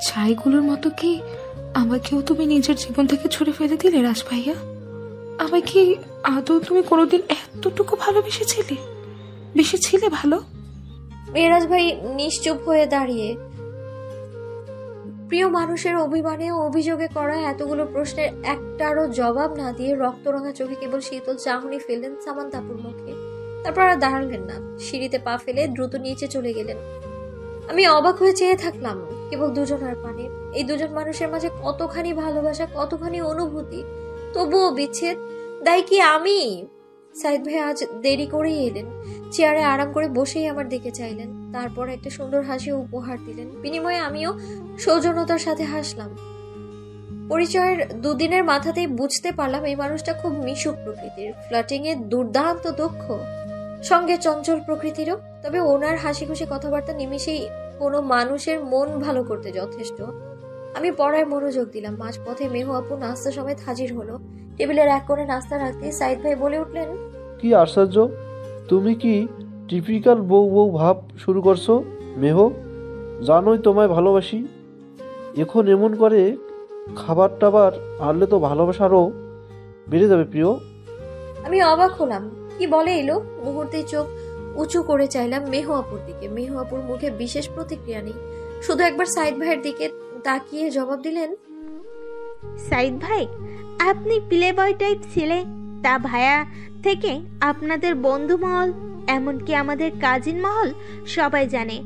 ছাইগুলোর মতো কি আমাকেও তুমি নিজের জীবন থেকে ছুড়ে ফেলে দিলে রাজ ভাইয়া? আমায় কি আদৌ তুমি কোনোদিন এতটুকু ভালোবেসেছিলে? বেসেছিলে ভালো? মেহরাজ ভাই নিশ্চুপ হয়ে দাঁড়িয়ে প্রিয় মানুষের অভিমানে ও অভিযোগে করা এতগুলো প্রশ্নের একটারও জবাব না দিয়ে রক্তরঙা চোখে কেবল শীতল চাহনি ফেললেন সামান্তাপুর মুখে। তারপর আর দাঁড়ালেন না, সিঁড়িতে পা ফেলে দ্রুত নিচে চলে গেলেন। আমি অবাক হয়ে চেয়ে থাকলাম কেবল দুজনের পানে। এই দুজন মানুষের মাঝে কতখানি ভালোবাসা, কতখানি অনুভূতি, তবুও বিচ্ছেদ। দায়ী কি আমি? সাইদ ভাই আজ দেরি করেই এলেন। চেয়ারে আরাম করে বসেই আমার দিকে চাইলেন, তারপর একটা সুন্দর হাসি উপহার দিলেন। বিনিময়ে আমিও সৌজন্যতার সাথে হাসলাম। পরিচয়ের দুদিনের মাথাতেই বুঝতে পারলাম এই মানুষটা খুব মিশুক প্রকৃতির, ফ্লার্টিং এ দুর্দান্ত দক্ষ, সঙ্গে চঞ্চল প্রকৃতিরও। তবে ওনার হাসি খুশি কথাবার্তা নিমিষেই কোনো মানুষের মন ভালো করতে যথেষ্ট। আমি পড়ায় মনোযোগ দিলাম। মাঝপথে মেহু আপু নাস্তা সমেত হাজির হলো। টেবিলের এক কোণে নাস্তা রাখতে সাইদ ভাই বলে উঠলেন, কি আশ্চর্য, তুমি কি টিপিক্যাল বউ বউ ভাব শুরু করছো মেহ? জানোই তোমায় ভালোবাসি। এখন এমন করে খাবার টাবার আনলে তো ভালোবাসা আরও বেড়ে যাবে প্রিয়। আমি অবাক হলাম। কি বলে এলো? মুহূর্তে চোখ উঁচু করে চাইলাম মেহু আপুর দিকে। মেহু আপুর মুখে বিশেষ প্রতিক্রিয়া নেই, শুধু একবার সাইদ ভাইয়ের দিকে তাকিয়ে জবাব দিলেন, সাইদ ভাই, আপনি প্লে বয় টাইপ ছেলে, তা ভাইয়া থেকে আপনাদের বন্ধু মহল, এমনকি আমাদের কাজিন মহল সবাই জানে।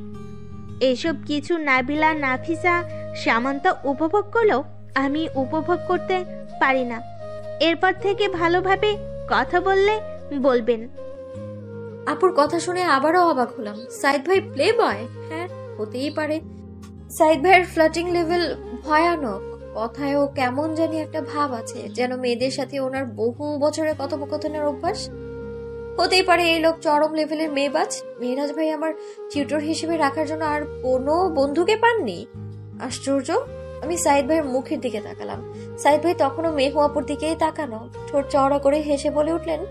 এসব কিছু নাবিলা, নাফিসা, সামান্তা উপভোগ করলেও আমি উপভোগ করতে পারি না। এরপর থেকে ভালোভাবে কথা বললে বলবেন। আপুর কথা শুনে আবারও অবাক হলাম। সাইদ ভাই প্লে বয়? হ্যাঁ, হতেই পারে। সাইদ ভাইয়ের ফ্লার্টিং লেভেল ভয়ানক। কথায়ও কেমন জানি একটা ভাব আছে, যেন মেয়েদের সাথে ওনার বহু বছরের কথোপকথনের অভ্যাস। হতেই পারে এই লোক চরম লেভেলের মেয়েবাজ। মেহরাজ ভাই আমার টিউটর হিসেবে রাখার জন্য আর কোনো বন্ধুকে পাননি? আশ্চর্য। আমি সাইদ ভাইয়ের মুখের দিকে তাকালাম। সাইদ ভাই তখনও মেহু আপুর দিকেই তাকানো, ঠোঁট চওড়া করে হেসে বলে উঠলেন,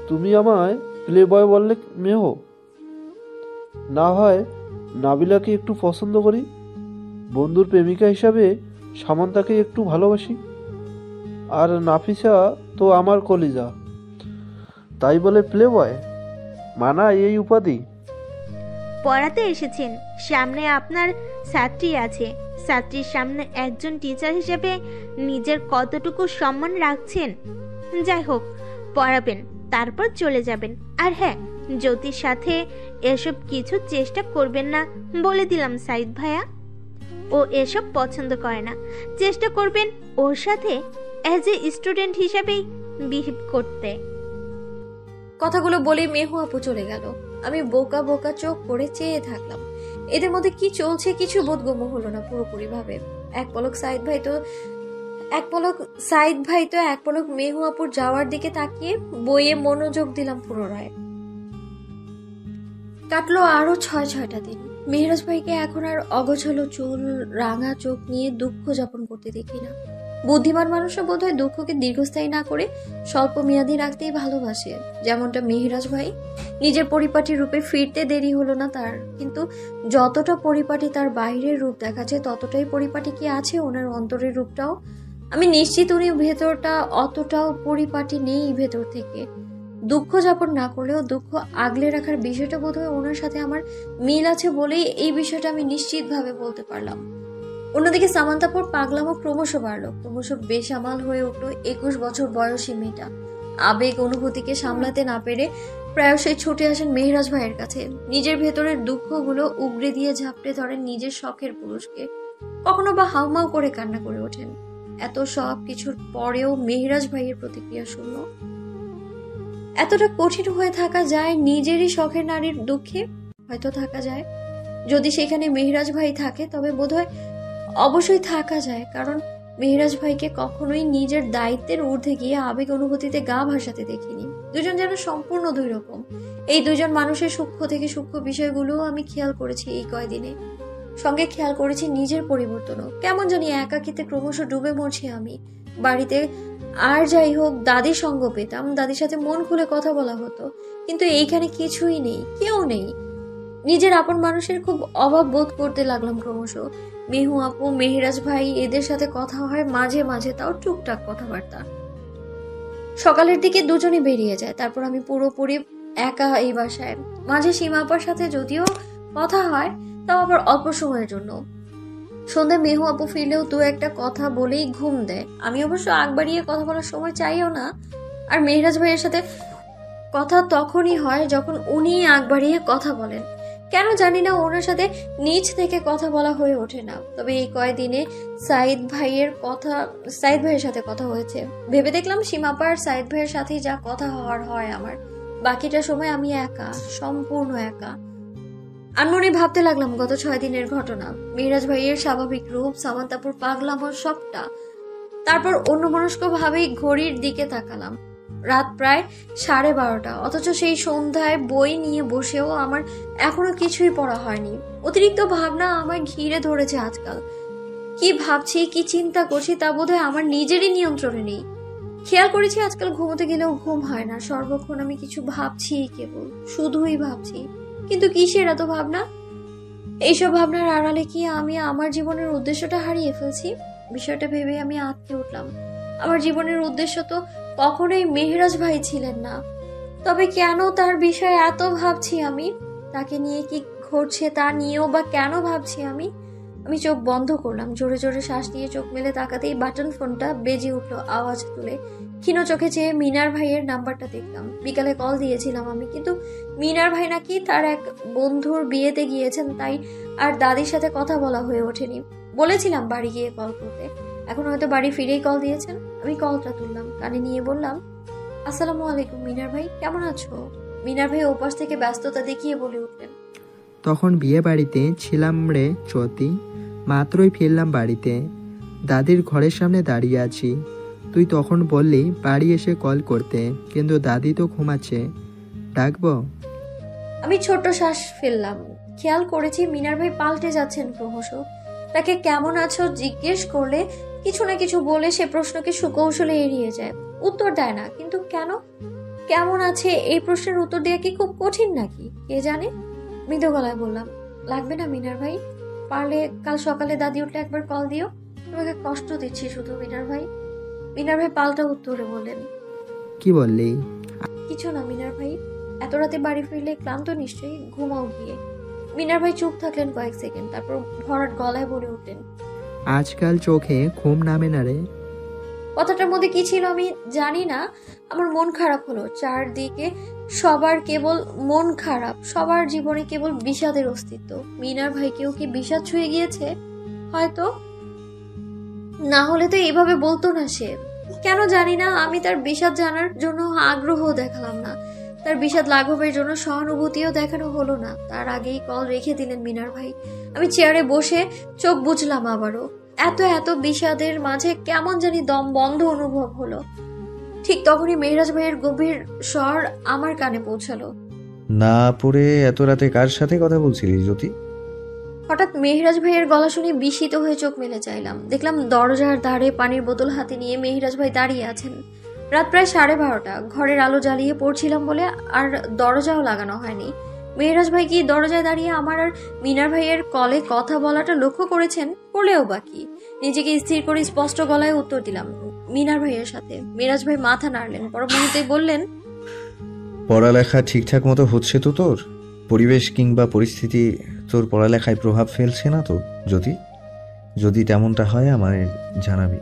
তুমি আমায় প্লে বয় বললে মেহ? না হয় নাবিলাকে একটু পছন্দ করি, বন্ধুর প্রেমিকা হিসাবে সামান্তাকে একটু ভালোবাসি, আর নাফিসা তো আমার কলিজা, তাই বলে প্লে বয়? মানায় এই উপাধি? পড়াতে এসেছেন, সামনে আপনার ছাত্রী আছে, ছাত্রীর সামনে একজন টিচার হিসেবে নিজের কতটুকু সম্মান রাখছেন? যাই হোক, পড়াবেন, তারপর চলে যাবেন। আর হ্যাঁ, জ্যোতির সাথে এসব কিছু চেষ্টা করবেন না বলে দিলাম সাইদ ভাইয়া। ও এসব পছন্দ করে না। চেষ্টা করবেন ওর সাথে অ্যাজ এ স্টুডেন্ট হিসেবেই বিহেভ করতে। কথাগুলো বলে মেহু আপু চলে গেল। আমি বোকা বোকা চোখ করে চেয়ে থাকলাম। এদের মধ্যে কি চলছে কিছু বোধগম্য হলো না পুরোপুরি ভাবে। এক পলক সাইদ ভাই তো এক পলক মেহু আপুর যাওয়ার দিকে তাকিয়ে বইয়ে মনোযোগ দিলাম পুনরায়। কাটলো আরো 6-6টা দিন। মেহরাজ ভাইকে এখন আর অগোছালো চুল, রাঙা চোখ নিয়ে দুঃখ যাপন করতে দেখি না। বুদ্ধিমান মানুষরা বোধহয় দুঃখকে দীর্ঘস্থায়ী না করে স্বল্প মেয়াদী রাখতেই ভালোবাসে, যেমনটা মেহরাজ ভাই। নিজের পরিপাটি রূপে ফিরতে দেরি হলো না তার, কিন্তু যতটা পরিপাটি তার বাইরের রূপ দেখাচ্ছে, ততটাই পরিপাটি কি আছে ওনার অন্তরের রূপটাও? আমি নিশ্চিত উনি ভেতরটা অতটাও পরিপাটি নেই ভেতর থেকে। দুঃখ যাপন না করলেও দুঃখ আগলে রাখার বিষয়টা বোধহয় ওনার সাথে আমার মিল আছে বলেই এই বিষয়টা আমি নিশ্চিত ভাবে বলতে পারলাম। অন্যদিকে সামান্তাপুর পাগলামো ক্রমশ বাড়লো, ক্রমশ বেসামাল হয়ে উঠলো 21 বছর বয়সী মেয়েটা। আবেগ অনুভূতিকে সামলাতে না পেরে প্রায়শই ছুটে আসেন মেহরাজ ভাইয়ের কাছে। নিজের ভেতরের দুঃখগুলো উগড়ে দিয়ে ঝাপটে ধরেন নিজের শখের পুরুষকে। কখনো বা হাউমাউ করে কান্না করে ওঠেন। এত সব কিছুর পরেও মেহরাজ ভাইয়ের প্রতিক্রিয়া শূন্য। এতটা কঠিন হয়ে থাকা যায় নিজেরই শখের নারীর দুঃখে? হয়তো থাকা যায়। যদি সেখানে মেহরাজ ভাই থাকে তবে বোধহয় অবশ্যই থাকা যায়, কারণ মেহরাজ ভাইকে কখনোই নিজের দায়িত্বের ঊর্ধ্বে গিয়ে আবেগ অনুভূতিতে গা ভাসাতে দেখিনি। দুজন যেন সম্পূর্ণ দুই রকম। এই দুজন মানুষের সূক্ষ্ম থেকে সূক্ষ্ম বিষয়গুলো আমি খেয়াল করেছি এই কয়দিনে। সঙ্গে খেয়াল করেছি নিজের পরিবর্তনও। কেমন জানি একাকিতে ক্রমশ ডুবে মরছি আমি। বাড়িতে আর যাই হোক দাদির সঙ্গ পেতাম, দাদির সাথে মন খুলে কথা বলা হতো, কিন্তু এইখানে কিছুই নেই, কেউ নেই। নিজের আপন মানুষের খুব অভাব বোধ করতে লাগলাম ক্রমশ। মেহু আপু, মেহেরাজ ভাই এদের সাথে কথা হয় মাঝে মাঝে, তাও টুকটাক কথাবার্তা। সকালের দিকে দুজনে বেরিয়ে যায়, তারপর আমি পুরোপুরি একা এই বাসায়। মাঝে সীমা আপার সাথে যদিও কথা হয়, তাও আবার অল্প সময়ের জন্য। সন্ধ্যায় মেহু আপু ফিরলেও দু একটা কথা বলেই ঘুম দেয়। আমি অবশ্য আগ বাড়িয়ে কথা বলার সময় চাইও না। আর মেহেরাজ ভাইয়ের সাথে কথা তখনই হয় যখন উনি আগ বাড়িয়ে কথা বলেন। কেন জানি না ওনার সাথে নিজ থেকে কথা বলা হয়ে ওঠে না। তবে এই কয়েকদিনে সাইদ ভাইয়ের সাথে কথা হয়েছে। ভেবে দেখলাম সীমাপা আর সাইদ ভাইয়ের সাথেই যা কথা হওয়ার হয় আমার। বাকিটা সময় আমি একা, সম্পূর্ণ একা। আনমনে ভাবতে লাগলাম গত 6 দিনের ঘটনা, মেহেরাজ ভাইয়ের স্বাভাবিক রূপ, সামান্তাপুর পাগলামো সবটা। তারপর অন্যমনস্ক ভাবেই ঘড়ির দিকে তাকালাম। রাত প্রায় 12:30, অথচ সেই সন্ধ্যায় বই নিয়ে বসেও আমার এখনো কিছুই পড়া হয়নি। অতিরিক্ত ভাবনা আমায় ঘিরে ধরেছে আজকাল। কি ভাবছি, কি চিন্তা করছি তা বোধহয় আমার নিজেরই নিয়ন্ত্রণে নেই। খেয়াল করেছি আজকাল ঘুমোতে গেলেও ঘুম হয় না, সর্বক্ষণ আমি কিছু ভাবছি, কেবল শুধুই ভাবছি। কিন্তু কিসের এত ভাবনা? এইসব ভাবনার আড়ালে কি আমি আমার জীবনের উদ্দেশ্যটা হারিয়ে ফেলছি? বিষয়টা ভেবে আমি আঁতকে উঠলাম। আমার জীবনের উদ্দেশ্য তো কখনোই মেহেরাজ ভাই ছিলেন না। তবে কেন তার বিষয়ে এত ভাবছি আমি? তাকে নিয়ে কি ঘটছে তা নিয়েও বা কেন ভাবছি আমি? আমি চোখ বন্ধ করলাম, জোরে জোরে শ্বাস নিয়ে চোখ মেলে তাকাতেই বাটন ফোনটা বেজে উঠলো আওয়াজ তুলে। ক্ষীণ চোখে চেয়ে মিনার ভাইয়ের নাম্বারটা দেখলাম। বিকালে কল দিয়েছিলাম আমি, কিন্তু মিনার ভাই নাকি তার এক বন্ধুর বিয়েতে গিয়েছেন, তাই আর দাদির সাথে কথা বলা হয়ে ওঠেনি। বলেছিলাম বাড়ি গিয়ে কল করতে, এখন হয়তো বাড়ি ফিরেই কল দিয়েছেন। আমি কলটা তুললাম, কানে নিয়ে বললাম, আসসালামু আলাইকুম মিনার ভাই, কেমন আছো? মিনার ভাই ওপাশ থেকে ব্যস্ততা দেখিয়ে বলে উঠলেন, তখন বিয়ে বাড়িতে ছিলাম রে চতি, মাত্রই ফিরলাম বাড়িতে। দাদির ঘরের সামনে দাঁড়িয়ে আছি, তুই তখন বললি বাড়ি এসে কল করতে, কিন্তু দাদি তো ঘুমাচ্ছে, ডাকবো? আমি ছোট্ট শ্বাস ফেললাম। খেয়াল করেছি মিনার ভাই পাল্টে যাচ্ছেন ক্রমশ। তাকে কেমন আছো জিজ্ঞেস করলে কিছু না কিছু বলে সে প্রশ্নকে সুকৌশলে এড়িয়ে যায়, উত্তর দেয় না। কিন্তু কেন? কেমন আছে এই প্রশ্নের উত্তর দেওয়া কি খুব কঠিন নাকি? কে জানে। মৃদু গলায় বললাম, লাগবে না মিনার ভাই, পারলে কাল সকালে দাদি উঠলে একবার কল দিও, তোমাকে কষ্ট দিচ্ছি শুধু মিনার ভাই। মিনার ভাই পাল্টা উত্তরে বললেন, কি বললি? কিছু না মিনার ভাই, এত রাতে বাড়ি ফিরলে ক্লান্ত নিশ্চয়ই, ঘুমাও গিয়ে। মিনার ভাই চুপ থাকলেন কয়েক সেকেন্ড, তারপর ভরাট গলায় বলে উঠলেন, আজকাল চোখে ঘুম নামে না রে। কথাটার মধ্যে কি ছিল আমি জানি না, আমার মন খারাপ হলো। চারদিকে সবার কেবল মন খারাপ, সবার জীবনে কেবল বিষাদের অস্তিত্ব। মিনার ভাইকেও কি বিষাদ ছুঁয়ে গিয়েছে? হয়তো, না হলে তো এইভাবে বলতো না সে। কেন জানি না, আমি তার বিষাদ জানার জন্য আগ্রহ দেখালাম না, তার বিষাদ লাঘবের জন্য সহানুভূতিও দেখানো হলো না। তার আগেই কল রেখে দিলেন মিনার ভাই। আমি চেয়ারে বসে চোখ বুঝলাম আবারও। এত এত বিষাদের মাঝে কেমন জানি দম বন্ধ অনুভব হলো। ঠিক তখনই মেহেরাজ ভাইয়ের গভীর স্বর আমার কানে পৌঁছালো, না পড়ে এত রাতে কার সাথে কথা বলছিলি জ্যোতি? হঠাৎ মেহেরাজ ভাইয়ের গলা শুনে বিস্মিত হয়ে চোখ মেলে চাইলাম। দেখলাম দরজার ধারে পানির বোতল হাতে নিয়ে মেহেরাজ ভাই দাঁড়িয়ে আছেন। রাত প্রায় 12:30, ঘরের আলো জ্বালিয়ে পড়ছিলাম বলে আর দরজাও লাগানো হয়নি। মেহেরাজ ভাই কি দরজায় দাঁড়িয়ে আমার আর মিনার ভাইয়ের কলে কথা বলাটা লক্ষ্য করেছেন? করলেও বাকি। নিজেকে স্থির করে স্পষ্ট গলায় উত্তর দিলাম, মিনার ভাইয়ের সাথে। মেহেরাজ ভাই মাথা নাড়লেন, পর মুহূর্তে বললেন, পড়ালেখা ঠিকঠাক মতো হচ্ছে তো তোর? পরিবেশ কিংবা পরিস্থিতি তোর পড়ালেখায় প্রভাব ফেলছে না তো জ্যোতি? যদি তেমনটা হয় আমায় জানাবি।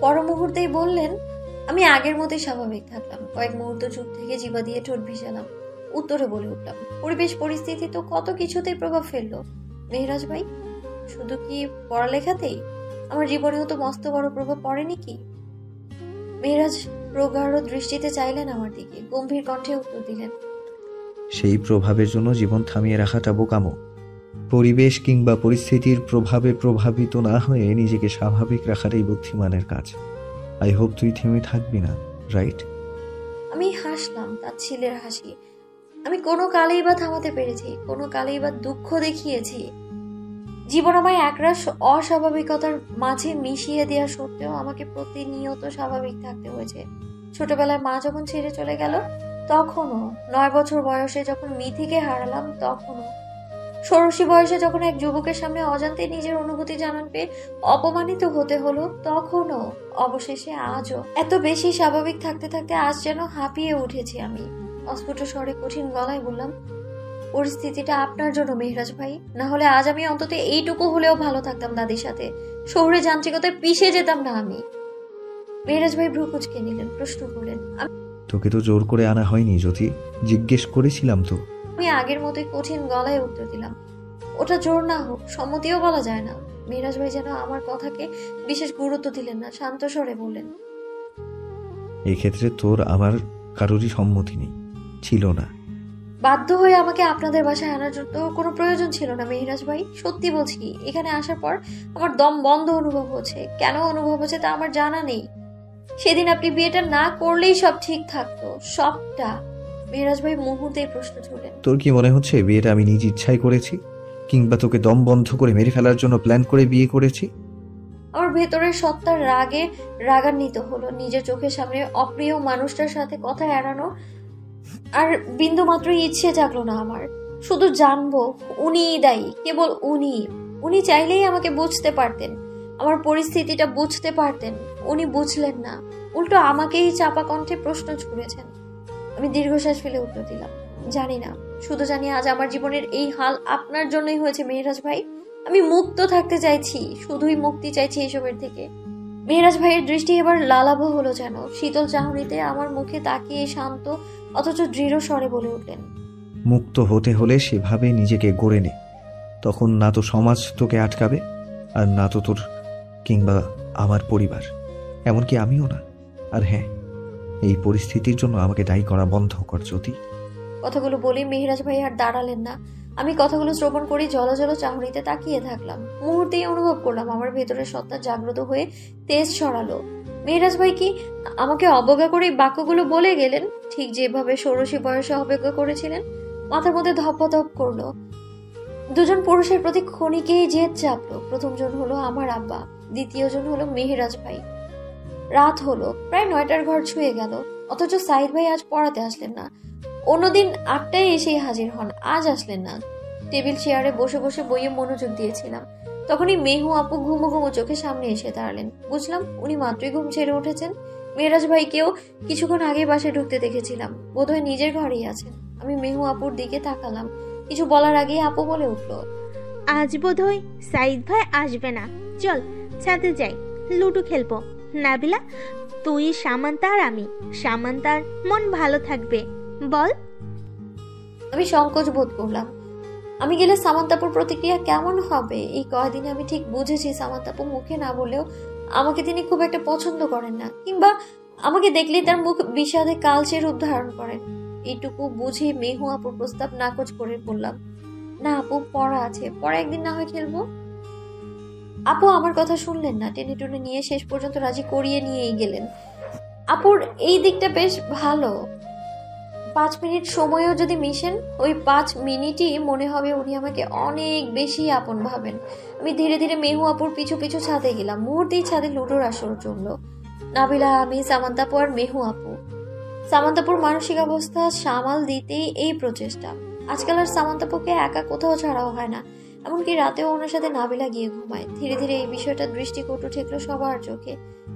পর মুহূর্তেই বললেন, আমি আগের মতোই স্বাভাবিক থাকলাম। কয়েক মুহূর্ত চুপ থেকে জিভা দিয়ে ঠোঁট ভিজালাম। উত্তরে বলে উঠলাম, পরিবেশ পরিস্থিতি তো কত কিছুতেই প্রভাব ফেললো মেহেরাজ ভাই। শুধু কি পড়ালেখাতেই? আমার জীবনেও তো মস্ত বড় প্রভাব পড়েনি কি? মেহেরাজ প্রগাঢ় দৃষ্টিতে চাইলেন আমার দিকে, গম্ভীর কণ্ঠে উত্তর দিলেন, সেই প্রভাবের জন্য জীবন থামিয়ে রাখাটা বোকামো। পরিবেশ কিংবা পরিস্থিতির প্রভাবে প্রভাবিত না হয়ে নিজেকে স্বাভাবিক রাখাটাই বুদ্ধিমানের কাজ। আই হোপ তুই থেমে থাকবি না, রাইট? আমি হাসলাম, তার ছেলের হাসি। আমি কোনো কালেই বা থামাতে পেরেছি? কোনো কালেই বা দুঃখ দেখিয়েছি? জীবন আমায় একরাশ অস্বাভাবিকতার মাঝে মিশিয়ে দেওয়া সত্ত্বেও আমাকে প্রতিনিয়ত স্বাভাবিক থাকতে হয়েছে। ছোটবেলায় মা যখন ছেড়ে চলে গেল, তখনও 9 বছর বয়সে যখন মিথিকে হারালাম, তখনও ষোড়শী বয়সে যখন এক যুবকের সামনে অজান্তে নিজের অনুভূতি জানান পেয়ে অপমানিত হতে হলো, তখনও, অবশেষে আজও এত বেশি স্বাভাবিক থাকতে থাকতে আজ যেন হাঁপিয়ে উঠেছি আমি। অস্ফুট স্বরে কঠিন গলায় বললাম, পরিস্থিতিটা আপনার জন্য মেহরাজ ভাই, না হলে আজ আমি অন্তত এইটুকু হলেও ভালো থাকতাম দাদির সাথে, শহরে যান্ত্রিকতায় পিষে যেতাম না আমি। মেহরাজ ভাই ভ্রু কুঁচকে নিলেন, প্রশ্ন করলেন, তোকে তো জোর করে আনা হয়নি জ্যোতি, জিজ্ঞেস করেছিলাম তো। আমি আগের মতোই কঠিন গলায় উত্তর দিলাম, ওটা জোর না হোক, সম্মতিও বলা যায় না। মেহরাজ ভাই যেন আমার কথাকে বিশেষ গুরুত্ব দিলেন না, শান্ত স্বরে বললেন, এক্ষেত্রে তোর আমার কারোরই সম্মতি নেই, ছিল না। বাধ্য হয়ে আমাকে আপনাদের বাসায় আনার জন্য কোনো প্রয়োজন ছিল না মেহরাজ ভাই। সত্যি বলছি, এখানে আসার পর আমার দম বন্ধ অনুভব হচ্ছে। কেন অনুভব হচ্ছে তা আমার জানা নেই। সেদিন আপনি বিয়েটা না করলেই সব ঠিক থাকতো, সবটা। মেহরাজ ভাই মুহূর্তেই প্রশ্ন ছুড়লেন, তোর কি মনে হচ্ছে বিয়েটা আমি নিজ ইচ্ছায় করেছি, কিংবা তোকে দম বন্ধ করে মেরে ফেলার জন্য প্ল্যান করে বিয়ে করেছি? আমার ভেতরের সত্তার রাগে রাগান্বিত হলো। নিজের চোখের সামনে অপ্রিয় মানুষটার সাথে কথা এড়ানো আর বিন্দু মাত্র ইচ্ছে জাগলো না আমার। শুধু জানবো উনিই দায়ী, কেবল উনি চাইলেই আমাকে বুঝতে পারতেন, আমার পরিস্থিতিটা বুঝতে পারতেন। উনি বুঝলেন না, উল্টো আমাকেই চাপা কণ্ঠে প্রশ্ন ছুড়েছেন। আমি দীর্ঘশ্বাস ফেলে উত্তর দিলাম, জানি না, শুধু জানি আজ আমার জীবনের এই হাল আপনার জন্যই হয়েছে মেহরাজ ভাই। আমি মুক্ত থাকতে চাইছি, শুধুই মুক্তি চাইছি এসবের থেকে। মেহরাজ ভাইয়ের দৃষ্টি এবার লালাভ হলো যেন। শীতল চাহনিতে আমার মুখে তাকিয়ে শান্ত অথচ দৃঢ় স্বরে বলে উঠলেন, মুক্ত হতে হলে সেভাবে নিজেকে গড়ে নে, তখন না তো সমাজ তোকে আটকাবে, আর না তো তোর কিংবা আমার পরিবার, এমনকি আমিও না। আর হ্যাঁ, এই পরিস্থিতির জন্য আমাকে দায়ী করা বন্ধ কর জ্যোতি। কথাগুলো বলে মেহরাজ ভাই আর দাঁড়ালেন না। আমি কথাগুলো শ্রবণ করে জলজল চাহনিতে তাকিয়ে থাকলাম। মুহূর্তেই অনুভব করলাম আমার ভেতরের সত্তা জাগ্রত হয়ে তেজ ছড়ালো। মেহরাজ ভাই কি আমাকে অবজ্ঞা করে বাক্যগুলো বলে গেলেন, ঠিক যেভাবে ষোড়শী বয়সে অবজ্ঞা করেছিলেন? মাথার মধ্যে ধপধপ করলো। দুজন পুরুষের প্রতি ক্ষণিকেই জেদ চাপলো। প্রথম জন হলো আমার আব্বা, দ্বিতীয় জন হলো মেহরাজ ভাই। রাত হলো, প্রায় 9টার ঘর ছুঁয়ে গেল, অথচ সাইদ ভাই আজ পড়াতে আসলেন না। অন্যদিন 8টায় এসেই হাজির হন, আজ আসলেন না। টেবিল চেয়ারে বসে বসে বইয়ে মনোযোগ দিয়েছিলাম, তখনই মেহু আপু ঘুমো ঘুমো চোখে সামনে এসে দাঁড়ালেন। বুঝলাম উনি মাত্রই ঘুম ছেড়ে উঠেছেন। মেহরাজ ভাইকেও কিছুক্ষণ আগে বাসায় ঢুকতে দেখেছিলাম, বোধহয় নিজের ঘরেই আছেন। আমি মেহু আপুর দিকে তাকালাম, কিছু বলার আগেই আপু বলে উঠলো, আজ বোধহয় সাইদ ভাই আসবে না, চল ছাদে যাই, লুডো খেলবো। নাবিলা, তুই সামান্তা আর আমি, সামান্তার মন ভালো থাকবে, বল। আমি সংকোচ বোধ করলাম। আমি গেলে সামান্তাপুর প্রতিক্রিয়া কেমন হবে? এই কয়দিনে আমি ঠিক বুঝেছি সামান্তাপু মুখে না বলেও আমাকে তিনি খুব একটা পছন্দ করেন না, কিংবা আমাকে দেখলেই তার মুখ বিষাদে কালচে রূপ ধারণ করেন। এইটুকু বুঝে মেহু আপুর প্রস্তাব নাকচ করে বললাম, না আপু, পড়া আছে, পরে একদিন না হয় খেলবো। আপু আমার কথা শুনলেন না, টেনে টুনে নিয়ে শেষ পর্যন্ত রাজি করিয়ে নিয়েই গেলেন। আপুর এই দিকটা বেশ ভালো। 5 মিনিট সময়ও যদি মিশেন, ওই 5 মিনিটই মনে হবে উনি আমাকে অনেক বেশি আপন ভাবেন। আমি ধীরে ধীরে মেহু আপুর পিছু পিছু ছাদে গেলাম। মুহূর্তেই ছাদে লুডোর আসর চলল। নাবিলা, আমি, সামান্তাপু আর মেহু আপু। সামান্তাপুর মানসিক অবস্থা সামাল দিতেই এই প্রচেষ্টা। আজকাল আর সামান্তাপুকে একা কোথাও ছাড়াও হয় না, এমনকি রাতেও ওনার সাথে নাবিলা গিয়ে ঘুমায়। ধীরে ধীরে এই বিষয়টা দৃষ্টিকটু ঠেকলো সবার চোখে।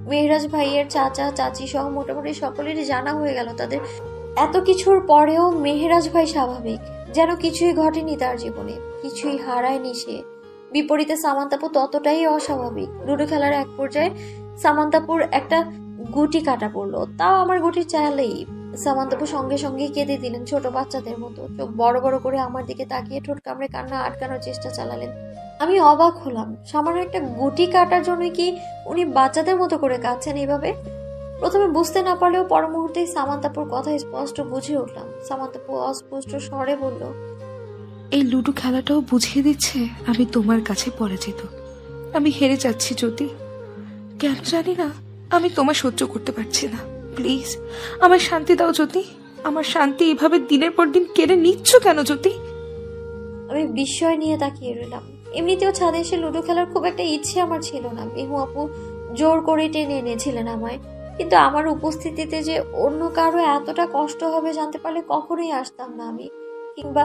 মেহরাজ ভাইয়ের চাচা চাচি সহ মোটামুটি সকলেরই জানা হয়ে গেল তাদের এত কিছুর পরেও মেহরাজ ভাই স্বাভাবিক, যেন কিছুই ঘটেনি তার জীবনে, কিছুই হারায়নি সে। বিপরীতে সামান্তাপু ততটাই অস্বাভাবিক। লুডো খেলার এক পর্যায়ে সামান্তাপুর একটা গুটি কাটা পড়লো, তাও আমার গুটির চালেই। সামান্তাপু সঙ্গে সঙ্গে কেঁদে দিলেন ছোট বাচ্চাদের মতো, চোখ বড় বড় করে আমার দিকে তাকিয়ে ঠোঁট কামড়ে কান্না আটকানোর চেষ্টা চালালেন। আমি অবাক হলাম, সামান্য একটা গুটি কাটার জন্য কি উনি বাচ্চাদের মতো করে কাঁদছেন এইভাবে? প্রথমে বুঝতে না পারলেও পর মুহূর্তেই সামান্তাপুর কথা স্পষ্ট বুঝে উঠলাম। সামান্তাপু অস্পষ্ট স্বরে বলল, এই লুডো খেলাটাও বুঝিয়ে দিচ্ছে আমি তোমার কাছে পরাজিত, আমি হেরে যাচ্ছি জ্যোতি। কেন জানি না, আমি তোমার সহ্য করতে পারছি না। প্লিজ আমার শান্তি দাও জ্যোতি, আমার শান্তি এভাবে দিনের পর দিন কেড়ে নিচ্ছ কেন জ্যোতি? আমি বিস্ময় নিয়ে তাকিয়ে রইলাম। এমনিতেও ছাদে এসে লুডো খেলার খুব একটা ইচ্ছে আমার ছিল না। মেহু আপু জোর করে টেনে এনেছিলেন আমায়। কিন্তু আমার উপস্থিতিতে যে অন্য কারো এতটা কষ্ট হবে জানতে পারলে কখনোই আসতাম না আমি, কিংবা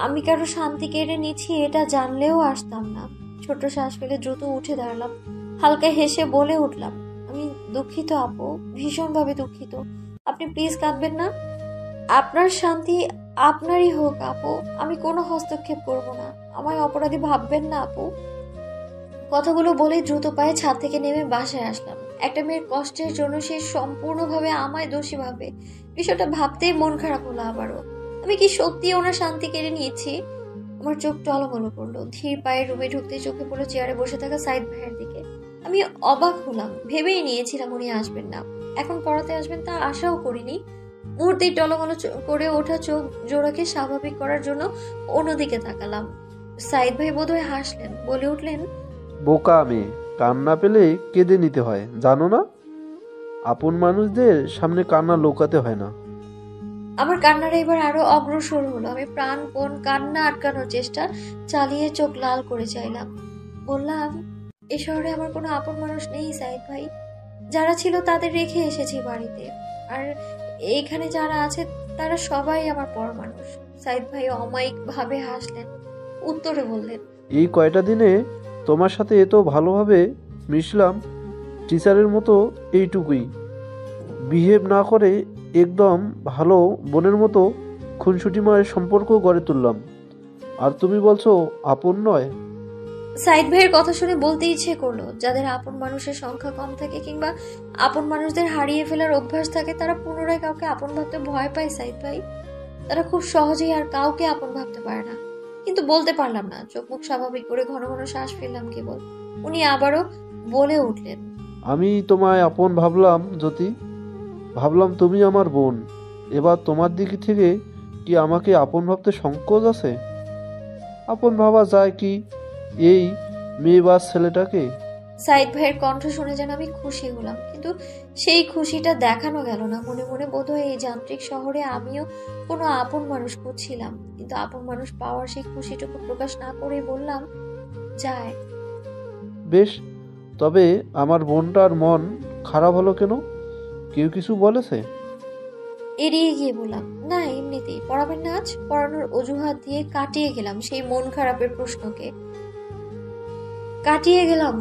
আমি কারো শান্তি কেড়ে নিচ্ছি এটা জানলেও আসতাম না। ছোট শ্বাস ফেলে দ্রুত উঠে দাঁড়ালাম, হালকা হেসে বলে উঠলাম, আমি দুঃখিত আপু, ভীষণভাবে দুঃখিত। আপনি প্লিজ কাঁদবেন না। আপনার শান্তি আপনারই হোক আপু, আমি কোনো হস্তক্ষেপ করব না। আমায় অপরাধী ভাববেন না আপু। কথাগুলো বলে দ্রুত পায়ে ছাদ থেকে নেমে বাসায় আসলাম। একটা মেয়ের কষ্টের জন্য সে সম্পূর্ণভাবে আমায় দোষী ভাবে, বিষয়টা ভাবতেই মন খারাপ হলো আবারও। আমি কি সত্যি ওনার শান্তি কেড়ে নিয়েছি? আমার চোখ টলমলো করলো, ধীর পায়ে রুমে ঢুকতে চোখে পড়লো চেয়ারে বসে থাকা সাইদ ভাইয়ের দিকে। আমি অবাক হলাম, ভেবেই নিয়েছিলাম উনি আসবেন না, এখন পড়াতে আসবেন তা আশাও করিনি। মুহূর্তেই টলমলো করে ওঠা চোখ জোড়াকে স্বাভাবিক করার জন্য অন্যদিকে তাকালাম। সাইদ ভাই বোধহয় হাসলেন, বলে উঠলেন, বোকা মেয়ে, কান্না পেলে কেঁদে নিতে হয়, জানো না? আপন মানুষদের সামনে কান্না লুকাতে হয় না। আমার কান্নাটা এবার আরো অগ্রসর হলো। আমি প্রাণপণ কান্না আটকানোর চেষ্টা চালিয়ে চোখ লাল করে চাইলাম। বললাম, এ শহরে আমার কোনো আপন মানুষ নেই সাইদ ভাই। যারা ছিল তাদের রেখে এসেছি বাড়িতে, আর এইখানে যারা আছে তারা সবাই আমার পর মানুষ। সাইদ ভাই অমায়িক ভাবে হাসলেন, উত্তরে বললেন, এই কয়টা দিনে তোমার সাথে এত ভালোভাবে মিশলাম, টিচারের মতো এইটুকুই। বিহেভ না করে একদম ভালো বোনের মতো খুনসুটি মায়ের সম্পর্ক গড়ে তুললাম, আর তুমি বলছো আপন নয়। সাইদ ভাইয়ের কথা শুনে বলতে ইচ্ছে করলো, যাদের আপন মানুষের সংখ্যা কম থাকে কিংবা আপন মানুষদের হারিয়ে ফেলার অভ্যাস থাকে তারা পুনরায় কাউকে আপন ভাবতে ভয় পায় সাইদ ভাই। তারা খুব সহজেই আর কাউকে আপন ভাবতে পারে না। কিন্তু বলতে পারলাম না, চোখ মুখ স্বাভাবিক করে ঘন ঘন শ্বাস ফেললাম কেবল। উনি আবারও বলে উঠলেন, আমি তোমায় আপন ভাবলাম জ্যোতি, ভাবলাম তুমি আমার বোন। এবার তোমার দিক থেকে কি আমাকে আপন ভাবতে সংকোচ আছে? আপন ভাবা যায় কি এই মেয়ে বা ছেলেটাকে? সাইদ ভাইয়ের কণ্ঠ শুনে যেন আমি খুশি হলাম, কিন্তু সেই খুশিটা দেখানো গেল না। মনে মনে বোধহয় এই যান্ত্রিক শহরে আমিও কোনো আপন মানুষ খুঁজছিলাম, কিন্তু আপন মানুষ পাওয়ার সেই খুশিটুকু প্রকাশ না করেই বললাম, যায়। বেশ, তবে আমার বোনটার মন খারাপ হলো কেন? কেউ কিছু বলেছে? এড়িয়ে গিয়ে বললাম, না এমনিতেই। পড়াবেন না আজ? পড়ানোর অজুহাত দিয়ে কাটিয়ে গেলাম সেই মন খারাপের প্রশ্নকে। কাটিয়ে গেলাম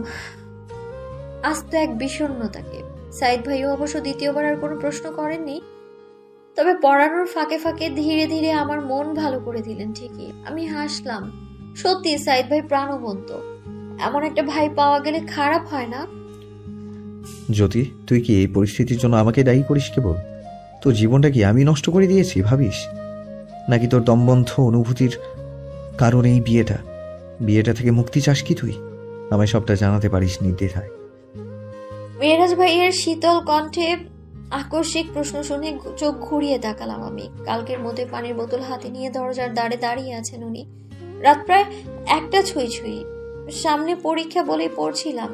আস্ত এক বিষণ্ণতাকে। সাইদ ভাইও অবশ্য দ্বিতীয়বার আর কোনো প্রশ্ন করেননি, তবে পড়ানোর ফাঁকে ফাঁকে ধীরে ধীরে আমার মন ভালো করে দিলেন ঠিকই। আমি হাসলাম, সত্যি সাইদ ভাই প্রাণবন্ত। এমন একটা ভাই পাওয়া গেলে খারাপ হয় না। জ্যোতি, তুই কি এই পরিস্থিতির জন্য আমাকে দায়ী করিস কেবল? তোর জীবনটা কি আমি নষ্ট করে দিয়েছি ভাবিস? নাকি তোর দমবন্ধ অনুভূতির কারণে এই বিয়েটা থেকে মুক্তি চাস কি তুই? আমায় সবটা জানাতে পারিস নির্দ্বিধায়। মেহরাজ ভাইয়ের শীতল কণ্ঠে আকস্মিক প্রশ্ন শুনে চোখ ঘুরিয়ে তাকালাম আমি। কালকের মধ্যে পানির বোতল হাতে নিয়ে দরজার দ্বারে দাঁড়িয়ে আছেন উনি। রাত প্রায় 1টা ছুঁই ছুঁই, সামনে পরীক্ষা বলেই পড়ছিলাম।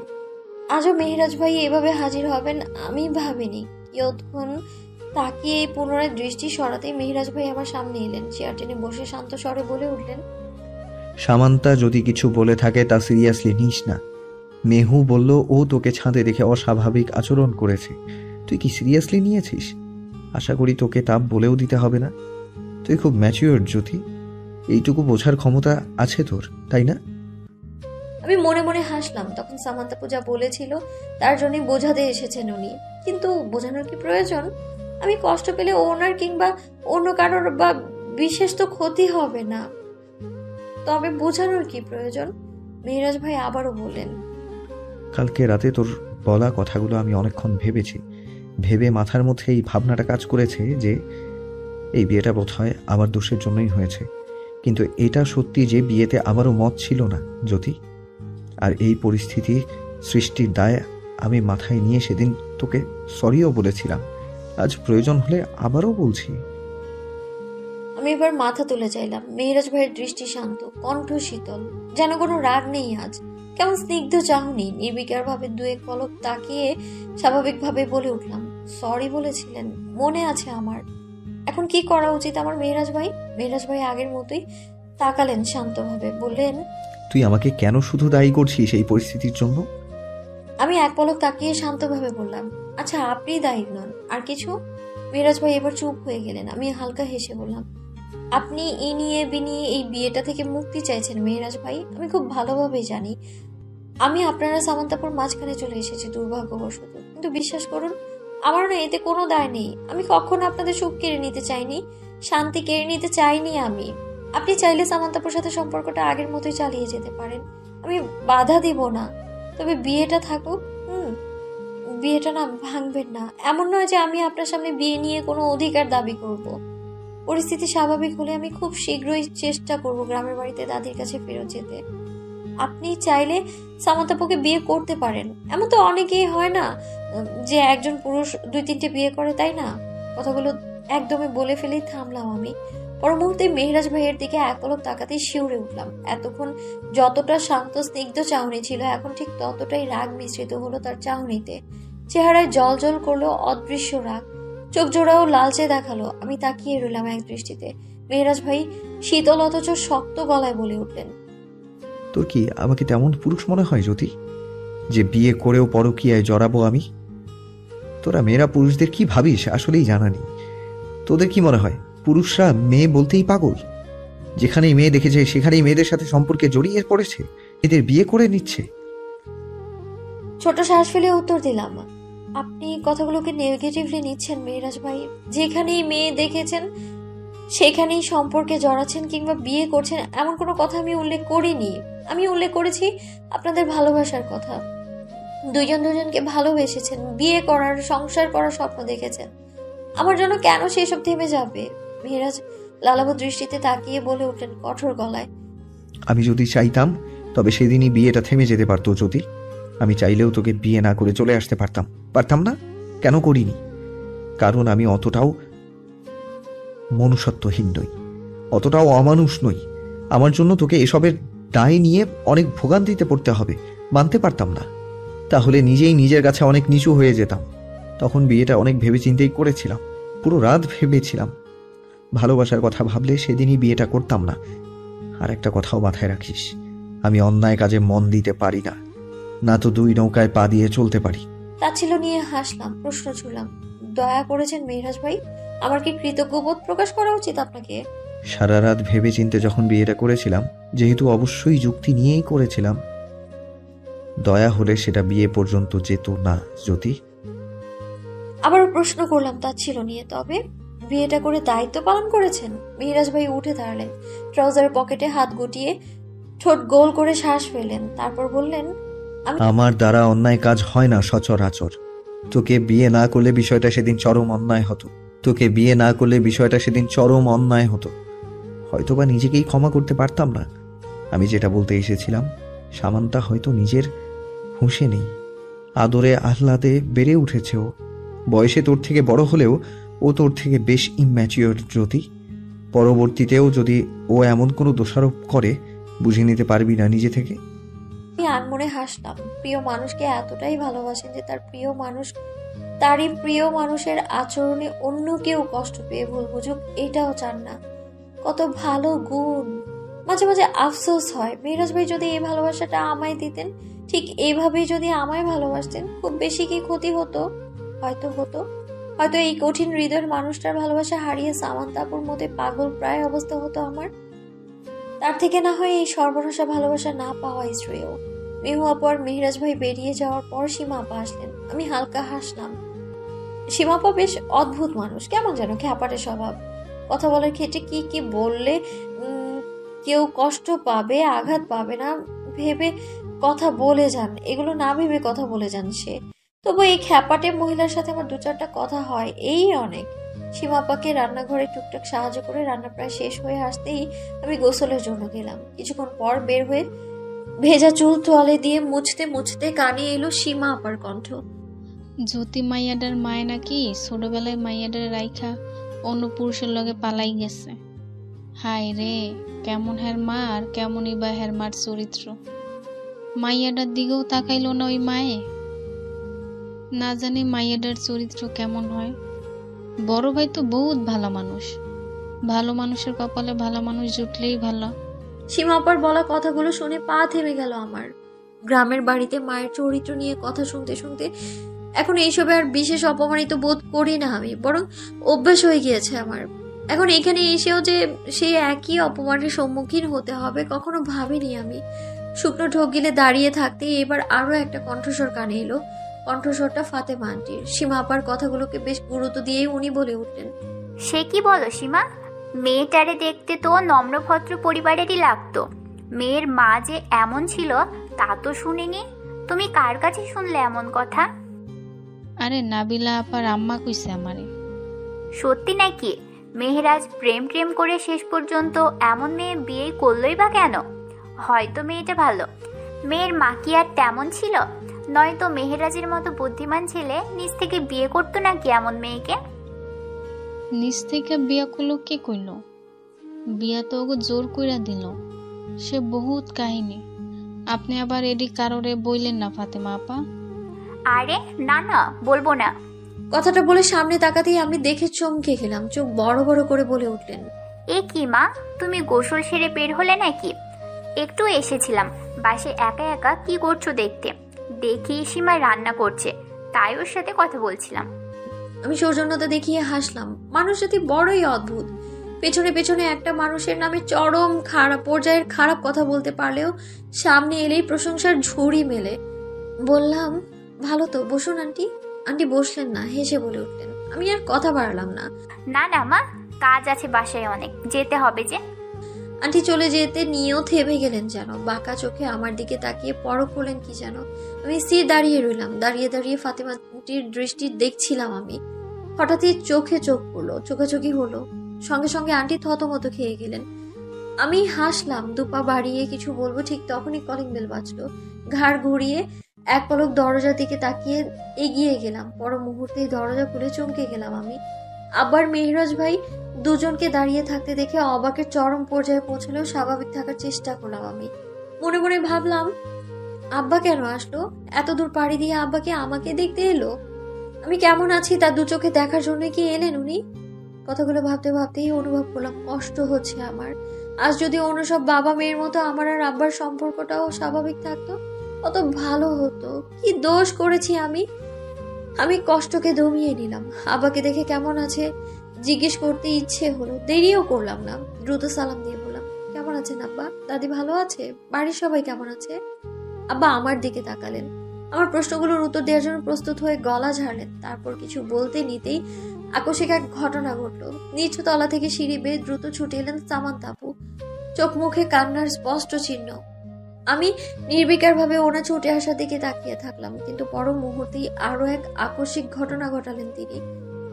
আজও মেহরাজ ভাই এভাবে হাজির হবেন আমি ভাবিনি। কিয়ৎক্ষণ তাকিয়ে পুনরায় দৃষ্টি সরাতেই মেহরাজ ভাই আমার সামনে এলেন। চেয়ার টেনে বসে শান্ত স্বরে বলে উঠলেন, সামান্তা যদি কিছু বলে থাকে তা সিরিয়াসলি নিস না। মেহু বলল ও তোকে ছাদে দেখে অস্বাভাবিক আচরণ করেছে, তুই কি সিরিয়াসলি নিয়েছিস? আশা করি তোকে তা বলেও দিতে হবে না। তুই খুব ম্যাচিওর জ্যোতি, এইটুকু বোঝার ক্ষমতা আছে তোর, তাই না? আমি মনে মনে হাসলাম। তখন সামান্তা পূজা বলেছিল তার জন্যই বোঝাতে এসেছেন উনি, কিন্তু বোঝানোর কি প্রয়োজন? আমি কষ্ট পেলে ওনার কিংবা অন্য কারোর বা বিশেষ তো ক্ষতি হবে না, তবে বোঝানোর কি প্রয়োজন? মেহরাজ ভাই আবারও বললেন, কালকে রাতে তোর বলা কথাগুলো আমি অনেকক্ষণ ভেবে মাথার মধ্যে এই ভাবনাটা কাজ করেছে যে এই বিয়েটা বোধহয় আমার দোষের জন্যই হয়েছে। কিন্তু এটা সত্যি যে বিয়েতে আমারও মত ছিল না জ্যোতি, আর এই পরিস্থিতি সৃষ্টির দায় আমি মাথায় নিয়ে সেদিন তোকে সরিও বলেছিলাম। আজ প্রয়োজন হলে আবারও বলছি। আমি এবার মাথা তুলে চাইলাম। মেহরাজ ভাইয়ের দৃষ্টি শান্ত, কণ্ঠ শীতল, যেন কোনো রাগ নেই আজ। কেমন স্নিগ্ধ চাহনি। নির্বিকার ভাবে 2-1 পলক তাকিয়ে স্বাভাবিকভাবে বলে উঠলাম, সরি বলেছিলেন, মনে আছে আমার। এখন কি করা উচিত আমার মেহরাজ ভাই? মেহরাজ ভাই আগের মতোই তাকালেন শান্তভাবে, বললেন, তুই আমাকে কেন শুধু দায়ী করছিস এই পরিস্থিতির জন্য? আমি 1 পলক তাকিয়ে শান্তভাবে বললাম, আচ্ছা, আপনি দায়ী নন। আর কিছু? মেহরাজ ভাই এবার চুপ হয়ে গেলেন। আমি হালকা হেসে বললাম, আপনি ইনিয়ে বিনিয়ে এই বিয়েটা থেকে মুক্তি চাইছেন মেহরাজ ভাই। আমি খুব ভালোভাবেই জানি আমি আপনারা সামান্তাপুর মাঝখানে চলে এসেছি দুর্ভাগ্যবশত, কিন্তু বিশ্বাস করুন আমার না এতে কোনো দায় নেই। আমি কখনো আপনাদের সুখ কেড়ে নিতে চাইনি, শান্তি কেড়ে নিতে চাইনি আমি। আপনি চাইলে সামান্তাপুর সাথে সম্পর্কটা আগের মতোই চালিয়ে যেতে পারেন, আমি বাধা দিব না। তবে বিয়েটা থাকুক। বিয়েটা না ভাঙবেন না। এমন নয় যে আমি আপনার সামনে বিয়ে নিয়ে কোনো অধিকার দাবি করব। পরিস্থিতি স্বাভাবিক হলে আমি খুব শীঘ্রই চেষ্টা করব গ্রামের বাড়িতে দাদির কাছে ফেরত যেতে। আপনি চাইলে সামান্তাপুকে বিয়ে করতে পারেন। এমন তো অনেকেই হয় না যে একজন পুরুষ 2-3টে বিয়ে করে, তাই না? কথাগুলো একদমই বলে ফেলেই থামলাম আমি। পর মুহূর্তে মেহরাজ ভাইয়ের দিকে এক পলক তাকাতেই শিউরে উঠলাম। এতক্ষণ যতটা শান্ত স্নিগ্ধ চাহনি ছিল, এখন ঠিক ততটাই রাগ মিশ্রিত হলো তার চাহনিতে। চেহারায় জল জল করলো অদৃশ্য রাগ, চোখ জোড়াও লালচে দেখালো। আমি তাকিয়ে রইলাম এক দৃষ্টিতে। মেহরাজ ভাই শীতল অথচ শক্ত গলায় বলে উঠলেন, তোর কি আমাকে তেমন পুরুষ মনে হয় জ্যোতি, যে বিয়ে করেও পরকীয়ায় জড়াবো আমি? তোরা মেয়েরা পুরুষদের কি ভাবিস আসলেই জানা নেই। তোদের কি মনে হয় পুরুষরা মেয়ে বলতেই পাগল? যেখানেই মেয়ে দেখেছে সেখানেই মেয়েদের সাথে সম্পর্কে জড়িয়ে পড়েছে, এদের বিয়ে করে নিচ্ছে। ছোট শ্বাস ফেলে উত্তর দিলাম, আপনি কথাগুলোকে নেগেটিভলি নিচ্ছেন মেহরাজ ভাই। যেখানেই মেয়ে দেখেছেন সেখানেই সম্পর্কে জড়াচ্ছেন কিংবা বিয়ে করছেন, এমন কোনো কথা আমি উল্লেখ করিনি। আমি উল্লেখ করেছি আপনাদের ভালোবাসার কথা। দুজন দুজনকে ভালোবেসেছেন, বিয়ে করার, সংসার করার স্বপ্ন দেখেছেন। আমার জন্য কেন সেসব থেমে যাবে? মেহরাজ লালাবু দৃষ্টিতে তাকিয়ে বলে উঠলেন কঠোর গলায়, আমি যদি চাইতাম তবে সেদিনই বিয়েটা থেমে যেতে পারতো জ্যোতি। আমি চাইলেও তোকে বিয়ে না করে চলে আসতে পারতাম না? কেন করিনি? কারণ আমি অতটাও মনুষ্যত্বহীন নই, অতটাও অমানুষ নই। আমার জন্য তোকে এসবের দায় নিয়ে অনেক ভোগান্তিতে পড়তে হবে, মানতে পারতাম না। তাহলে নিজেই নিজের কাছে অনেক নিচু হয়ে যেতাম। তখন বিয়েটা অনেক ভেবেচিন্তেই করেছিলাম, পুরো রাত ভেবেছিলাম। ভালোবাসার কথা ভাবলে সেদিনই বিয়েটা করতাম না। আর একটা কথাও মাথায় রাখিস, আমি অন্যায় কাজে মন দিতে পারি না, না তো 2 নৌকায় পা দিয়ে চলতে পারি। তাচ্ছিল্য নিয়ে হাসলাম, প্রশ্ন ছুড়লাম, দয়া করেছেন মেহরাজ ভাই? আমার কি কৃতজ্ঞবোধ প্রকাশ করা উচিত আপনাকে? সারা রাত ভেবে চিন্তে যখন বিয়েটা করেছিলাম, যেহেতু অবশ্যই যুক্তি নিয়েই করেছিলাম, দয়া হলে সেটা বিয়ে পর্যন্ত যেত না জ্যোতি। আবারও প্রশ্ন করলাম তাচ্ছিল্য নিয়ে, তবে বিয়েটা করে দায়িত্ব পালন করেছেন? মেহরাজ ভাই উঠে দাঁড়ালেন, ট্রাউজারের পকেটে হাত গুটিয়ে ঠোঁট গোল করে শ্বাস ফেলেন, তারপর বললেন, আমার দ্বারা অন্যায় কাজ হয় না সচরাচর। তোকে বিয়ে না করলে বিষয়টা সেদিন চরম অন্যায় হতো। হয়তোবা নিজেকেই ক্ষমা করতে পারতাম না। আমি যেটা বলতে এসেছিলাম, সামান্তা হয়তো নিজের হুঁশে নেই। আদরে আহ্লাদে বেড়ে উঠেছে ও। বয়সে তোর থেকে বড় হলেও ও তোর থেকে বেশ ইম্যাচিওর জ্যোতি। পরবর্তীতেও যদি ও এমন কোনো দোষারোপ করে, বুঝে নিতে পারবি না নিজে থেকে? আমি আনমনে হাসলাম। প্রিয় মানুষকে এতটাই ভালোবাসেন যে তারই প্রিয় মানুষের আচরণে অন্য কেউ কষ্ট পেয়ে ভুল বুঝুক, এটাও চান না। কত ভালো গুণ! মাঝে মাঝে আফসোস হয়, মেহরাজ ভাই যদি এই ভালোবাসাটা আমায় দিতেন, ঠিক এইভাবেই যদি আমায় ভালোবাসতেন, খুব বেশি কি ক্ষতি হতো? হয়তো এই কঠিন হৃদয়ের মানুষটার ভালোবাসা হারিয়ে সামান্তাপুর মধ্যে পাগল প্রায় অবস্থা হতো আমার। তার থেকে না হয় এই সর্বনাশা ভালোবাসা না পাওয়াই শ্রেয়। মেহু আপু আর মেহরাজ ভাই বেরিয়ে যাওয়ার পর সীমা আপা আসলেন। আমি হালকা হাসলাম। সীমা আপা বেশ অদ্ভুত মানুষ, কেমন যেন খ্যাপাটে স্বভাব। কথা বলার ক্ষেত্রে কি কি বললে কেউ কষ্ট পাবে, আঘাত পাবে না ভেবে কথা বলে যান, এগুলো না ভেবে কথা বলে যান সে। তবু এই খ্যাপাটে মহিলার সাথে আমার 2-4টা কথা হয়, এই অনেক। সীমা আপাকে রান্নাঘরে টুকটাক সাহায্য করে রান্না প্রায় শেষ হয়ে আসতেই আমি গোসলের জন্য গেলাম। কিছুক্ষণ পর বের হয়ে ভেজা চুল তোয়ালে দিয়ে মুছতে মুছতে কানে এলো সীমা আপার কণ্ঠ, জ্যোতি মাইয়াডার মায় নাকি ছোটবেলায় মাইয়াডার রাইখা অন্য পুরুষের লগে পালাই গেছে। হায় রে, কেমন হের মা আর কেমনই বা হের মার চরিত্র। মাইয়াডার দিকেও তাকাইলো না ওই মায়ে। না জানি মাইয়াডার চরিত্র কেমন হয়। বড় ভাই তো বহুত ভালো মানুষ, ভালো মানুষের কপালে ভালো মানুষ জুটলেই ভালো। সীমা আপার বলা কথাগুলো শুনে পা থেমে গেল আমার। গ্রামের বাড়িতে মায়ের চরিত্র নিয়ে কথা শুনতে শুনতে এখন এইসবে আর বিশেষ অপমানিত বোধ করি না আমি, বরং অভ্যাস হয়ে গিয়েছে আমার। এখন এখানে এসেও যে সেই একই অপমানের সম্মুখীন হতে হবে কখনো ভাবিনি আমি। শুকনো ঢোক গিলে দাঁড়িয়ে থাকতে এবার আরো একটা কণ্ঠস্বর কানে এলো। কণ্ঠস্বরটা ফাতেমা আন্টির। সীমা আপার কথাগুলোকে বেশ গুরুত্ব দিয়েই উনি বলে উঠলেন, সে কি বলো সীমা, মেয়েটারে দেখতে তো নম্রভদ্র পরিবারেরই লাগতো। মেয়ের মা যে এমন ছিল তা তো শুনিনি। তুমি কার কাছে শুনলে এমন কথা? আরে নাবিলা আপার আম্মা কইছে আমারে। সত্যি নাকি? মেহেরাজ প্রেম প্রেম করে শেষ পর্যন্ত এমন মেয়ে বিয়ে করলই বা কেন? হয়তো মেয়েটা ভালো। মেয়ের মা কি আর তেমন ছিল? নয়তো মেহেরাজের মতো বুদ্ধিমান ছেলে নিজ থেকে বিয়ে করতো নাকি এমন মেয়েকে? নিজ থেকে বিয়া করলো কে কইল? বিয়া তো ওগো জোর কইরা দিল। সে বহুত কাহিনী। আপনি আবার এডি কারোরে বইলেন না ফাতেমা আপা। আরে না না, বলবো না। কথাটা বলে সামনে তাকাতেই আমি দেখে চমকে গেলাম। চোখ বড় বড় করে বলে উঠলেন, এ কি মা, তুমি গোসল সেরে বের হলে নাকি? একটু এসেছিলাম, বাসে একা একা কি করছো দেখতে। দেখি সীমা রান্না করছে, তাই ওর সাথে কথা বলছিলাম। আমি সৌজন্যতা দেখিয়ে হাসলাম। মানুষ জাতি বড়ই অদ্ভুত। পেছনে পেছনে একটা মানুষের নামে চরম খারাপ পর্যায়ের খারাপ কথা বলতে পারলেও সামনে এলেই প্রশংসার ঝুড়ি মেলে। বললাম, ভালো তো, বসুন আন্টি। আন্টি বসলেন না, হেসে বলে উঠলেন। আমি আর কথা বাড়ালাম না। না না মা, কাজ আছে বাসায় অনেক, যেতে হবে যে। আন্টি চলে যেতে নিয়েও থেমে গেলেন যেন। বাঁকা চোখে আমার দিকে তাকিয়ে পরখ করলেন কি যেন। আমি স্থির দাঁড়িয়ে রইলাম। দাঁড়িয়ে দাঁড়িয়ে ফাতেমা আন্টির দৃষ্টি দেখছিলাম আমি। হঠাৎই চোখে চোখ পড়লো, চোখাচোখি হলো। সঙ্গে সঙ্গে আন্টি থতমত খেয়ে গেলেন। আমি হাসলাম। দুপা বাড়িয়ে কিছু বলবো, ঠিক তখনই কলিং বেল বাজলো। ঘাড় ঘুরিয়ে এক পলক দরজার দিকে তাকিয়ে এগিয়ে গেলাম। পর মুহূর্তেই দরজা খুলে চমকে গেলাম আমি। আবার মেহরাজ ভাই দুজনকে দাঁড়িয়ে থাকতে দেখে অবাকের চরম পর্যায়ে পৌঁছলেও স্বাভাবিক থাকার চেষ্টা করলাম আমি। মনে মনে ভাবলাম, আব্বা কেন আসলো? এত দূর পাড়ি দিয়ে আব্বাকে আমাকে দেখতে এলো? আমি কেমন আছি তা দু চোখে দেখার জন্য কি এলেন উনি? কথাগুলো ভাবতে ভাবতেই অনুভব করলাম কষ্ট হচ্ছে আমার। আজ যদি অন্য সব বাবা মেয়ের মতো আমার আর আব্বার সম্পর্কটাও স্বাভাবিক থাকতো কত ভালো হতো। কি দোষ করেছি আমি? আমি কষ্টকে দমিয়ে নিলাম। আব্বাকে দেখে কেমন আছে জিজ্ঞেস করতে ইচ্ছে হলো, দেরিও করলাম না। দ্রুত সালাম দিয়ে বললাম, কেমন আছেন আব্বা? দাদি ভালো আছে? বাড়ির সবাই কেমন আছে? আব্বা আমার দিকে তাকালেন। আমার প্রশ্নগুলোর উত্তর দেওয়ার জন্য প্রস্তুত হয়ে গলা ঝাড়লেন। তারপর কিছু বলতে নিতেই আকস্মিক এক ঘটনা ঘটলো। নিচু তলা থেকে সিঁড়ি বেয়ে দ্রুত ছুটে এলেন সামান্তা আপু। চোখ মুখে কান্নার স্পষ্ট চিহ্ন। আমি নির্বিকার ভাবে ওনা ছুটে আসার দিকে তাকিয়ে থাকলাম, কিন্তু পর মুহূর্তেই আরো এক আকস্মিক ঘটনা ঘটালেন তিনি।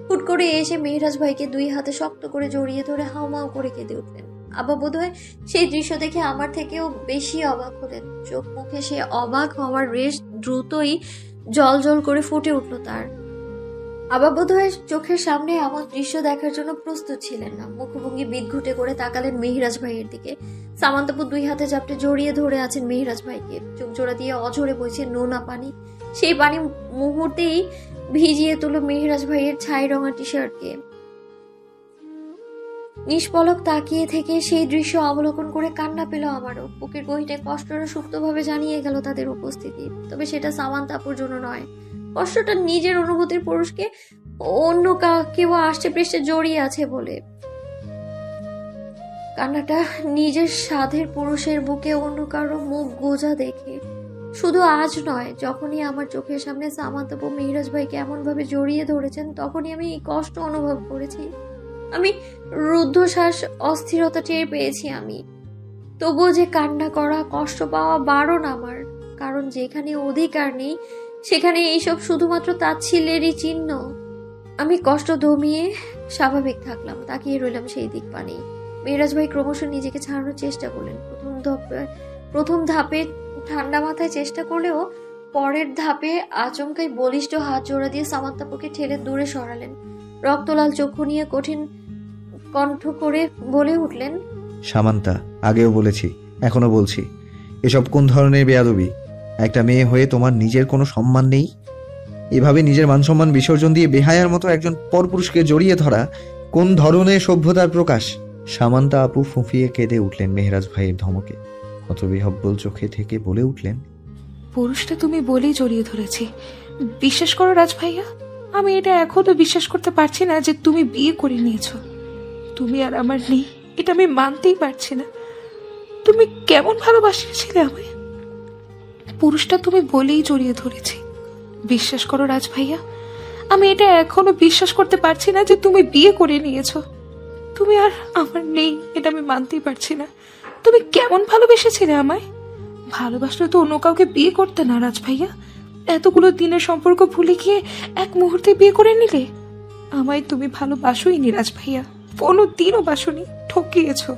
হুট করে এসে মেহরাজ ভাইকে দুই হাতে শক্ত করে জড়িয়ে ধরে হাউমাউ করে কেঁদে উঠলেন। আব্বা বোধহয় সেই দৃশ্য দেখে আমার থেকেও বেশি অবাক হলেন। চোখ মুখে সে অবাক হওয়ার রেশ দ্রুতই জল জল করে ফুটে উঠল তার। আব্বা বোধহয় চোখের সামনে এমন দৃশ্য দেখার জন্য প্রস্তুত ছিলেন না। মুখভঙ্গি বিদঘুটে করে তাকালেন মেহরাজ ভাইয়ের দিকে। সামান্তাপু দুই হাতে চাপটে জড়িয়ে ধরে আছেন মেহরাজ ভাইকে। চোখ জোড়া দিয়ে অঝরে বইছে নোনা পানি। সেই পানি মুহূর্তেই ভিজিয়ে তুলল মেহরাজ ভাইয়ের ছাই রঙা টি শার্টকে। নিষ্পলক তাকিয়ে থেকে সেই দৃশ্য অবলোকন করে কান্না পেল আমারও। বুকের গহীনে কষ্টটা সুপ্তভাবে জানিয়ে গেল তাদের উপস্থিতি। তবে সেটা সামান্তাপুর জন্য নয়। কষ্টটা নিজের অনুভূতির পুরুষকে অন্য কেউ আষ্টে পৃষ্ঠে জড়িয়ে আছে বলে। কান্নাটা নিজের সাধের পুরুষের বুকে অন্য কারো মুখ গোজা দেখে। শুধু আজ নয়, যখনই আমার চোখের সামনে সামান্তাপু মেহরাজ ভাইকে এমন ভাবে জড়িয়ে ধরেছেন তখনই আমি এই কষ্ট অনুভব করেছি। আমি রুদ্ধশ্বাস, অস্থিরতা টের পেয়েছি আমি। তবুও যে কান্না করা, কষ্ট পাওয়া বারণ আমার। কারণ যেখানে অধিকার নেই সেখানে এইসব শুধুমাত্র তাচ্ছিল্যেরই চিহ্ন। আমি কষ্ট দমিয়ে স্বাভাবিক থাকলাম, তাকিয়ে রইলাম সেই দিক পানেই। মেহরাজ ভাই ক্রমশ নিজেকে ছাড়ানোর চেষ্টা করলেন। প্রথম ধাপে ঠান্ডা মাথায় চেষ্টা করলেও পরের ধাপে আচমকাই বলিষ্ঠ হাত জোড়া দিয়ে সামান্তাপুকে ঠেলে দূরে সরালেন। রক্তলাল চক্ষু নিয়ে কঠিন কণ্ঠ করে বলে উঠলেন, সামান্তা, আগেও বলেছি, এখনো বলছি, এসব কোন ধরনের বেয়াদবি? একটা মেয়ে হয়ে তোমার নিজের কোনো সম্মান নেই? এভাবে নিজের মান সম্মান বিসর্জন দিয়ে বেহায়ার মতো একজন পরপুরুষকে জড়িয়ে ধরা কোন ধরনের সভ্যতার প্রকাশ? সামান্তা আপু ফুঁফিয়ে কেঁদে উঠলেন মেহরাজ ভাইয়ের ধমকে। হতবিহব্বল চোখে থেকে বলে উঠলেন, পুরুষটা তুমি বলেই জড়িয়ে ধরেছি, বিশ্বাস করো রাজ ভাইয়া, আমি এটা এখনো বিশ্বাস করতে পারছি না যে তুমি বিয়ে করে নিয়েছো। তুমি আর আমার নেই, এটা আমি মানতেই পারছি না। তুমি কেমন ভালোবাসিয়েছিলে আমায়, পুরুষটা তুমি বলেই জড়িয়ে ধরেছি। বিশ্বাস করো রাজ ভাইয়া, আমি এটা এখনো বিশ্বাস করতে পারছি না যে তুমি বিয়ে করে নিয়েছো। তুমি আর আমার নেই, এটা আমি মানতেই পারছি না। তুমি কেমন ভালোবেসেছিলে আমায়, ভালোবাসলে তো অন্য কাউকে বিয়ে করতে না রাজ ভাইয়া। এতগুলো দিনের সম্পর্ক ভুলে গিয়ে এক মুহূর্তে বিয়ে করে নিলে। আমায় তুমি ভালোবাসোই নি রাজ ভাইয়া, কোনো দিনও বাসনি, ঠকিয়েছো।